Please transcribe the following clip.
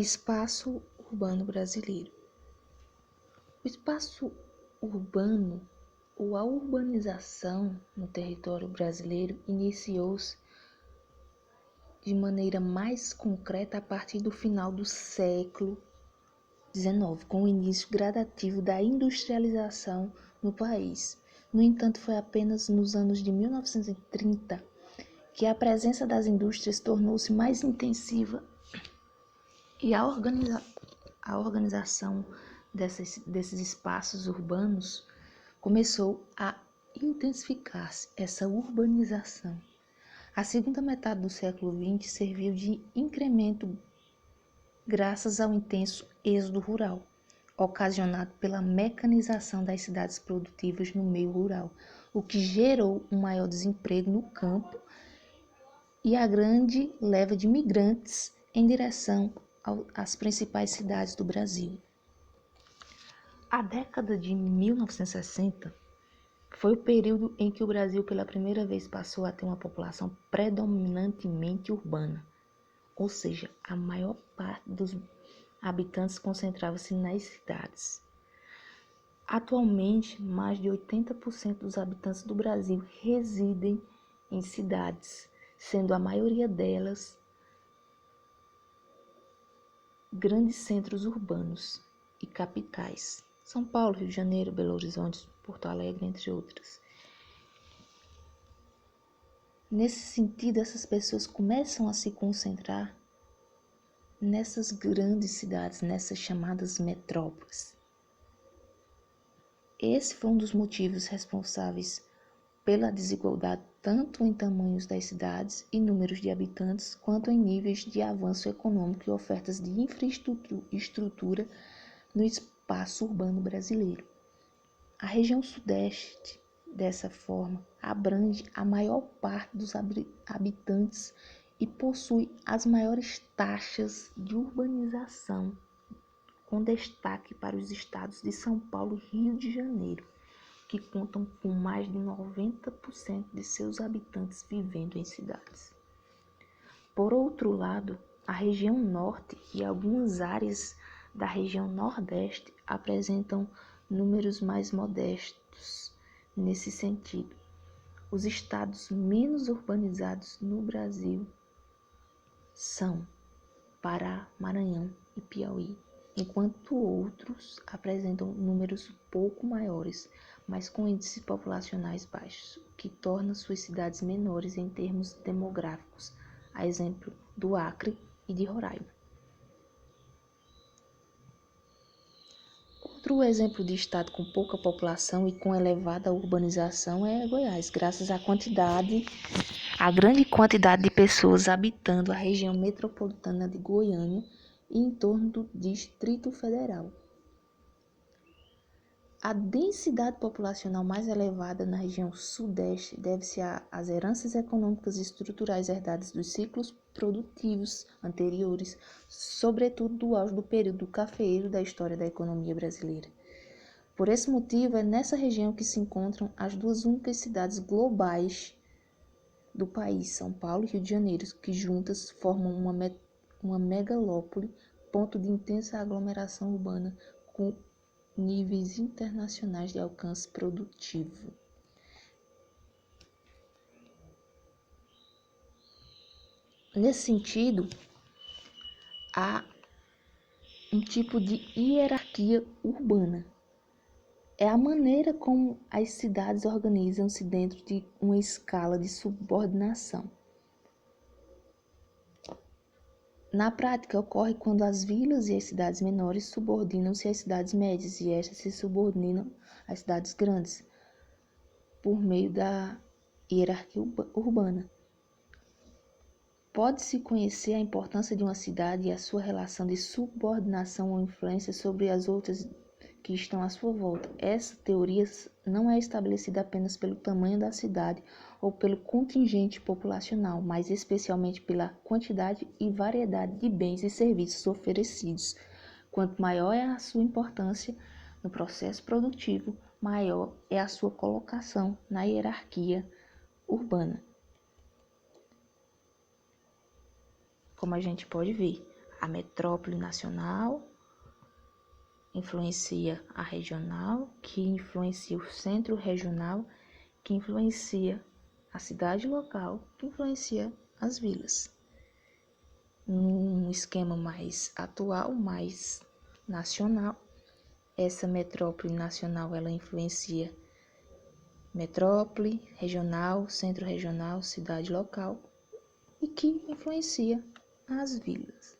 Espaço urbano brasileiro. O espaço urbano ou a urbanização no território brasileiro iniciou-se de maneira mais concreta a partir do final do século XIX, com o início gradativo da industrialização no país. No entanto, foi apenas nos anos de 1930 que a presença das indústrias tornou-se mais intensiva e a organização desses espaços urbanos começou a intensificar-se, essa urbanização. A segunda metade do século XX serviu de incremento graças ao intenso êxodo rural, ocasionado pela mecanização das cidades produtivas no meio rural, o que gerou um maior desemprego no campo e a grande leva de imigrantes em direção às principais cidades do Brasil. A década de 1960 foi o período em que o Brasil pela primeira vez passou a ter uma população predominantemente urbana, ou seja, a maior parte dos habitantes concentrava-se nas cidades. Atualmente, mais de 80% dos habitantes do Brasil residem em cidades, sendo a maioria delas grandes centros urbanos e capitais. São Paulo, Rio de Janeiro, Belo Horizonte, Porto Alegre, entre outras. Nesse sentido, essas pessoas começam a se concentrar nessas grandes cidades, nessas chamadas metrópoles. Esse foi um dos motivos responsáveis pela desigualdade tanto em tamanhos das cidades e números de habitantes, quanto em níveis de avanço econômico e ofertas de infraestrutura no espaço urbano brasileiro. A região sudeste, dessa forma, abrange a maior parte dos habitantes e possui as maiores taxas de urbanização, com destaque para os estados de São Paulo e Rio de Janeiro, que contam com mais de 90% de seus habitantes vivendo em cidades. Por outro lado, a região norte e algumas áreas da região nordeste apresentam números mais modestos nesse sentido. Os estados menos urbanizados no Brasil são Pará, Maranhão e Piauí, enquanto outros apresentam números pouco maiores, mas com índices populacionais baixos, o que torna suas cidades menores em termos demográficos, a exemplo do Acre e de Roraima. Outro exemplo de estado com pouca população e com elevada urbanização é Goiás, graças à grande quantidade de pessoas habitando a região metropolitana de Goiânia e em torno do Distrito Federal. A densidade populacional mais elevada na região sudeste deve-se às heranças econômicas e estruturais herdadas dos ciclos produtivos anteriores, sobretudo do auge do período cafeeiro da história da economia brasileira. Por esse motivo, é nessa região que se encontram as duas únicas cidades globais do país, São Paulo e Rio de Janeiro, que juntas formam uma megalópole, ponto de intensa aglomeração urbana com níveis internacionais de alcance produtivo. Nesse sentido, há um tipo de hierarquia urbana. É a maneira como as cidades organizam-se dentro de uma escala de subordinação. Na prática, ocorre quando as vilas e as cidades menores subordinam-se às cidades médias e estas se subordinam às cidades grandes, por meio da hierarquia urbana. Pode-se conhecer a importância de uma cidade e a sua relação de subordinação ou influência sobre as outras que estão à sua volta. Essa teoria não é estabelecida apenas pelo tamanho da cidade ou pelo contingente populacional, mas especialmente pela quantidade e variedade de bens e serviços oferecidos. Quanto maior é a sua importância no processo produtivo, maior é a sua colocação na hierarquia urbana. Como a gente pode ver, a metrópole nacional, influencia a regional, que influencia o centro regional, que influencia a cidade local, que influencia as vilas. Num esquema mais atual, mais nacional, essa metrópole nacional ela influencia metrópole, regional, centro regional, cidade local e que influencia as vilas.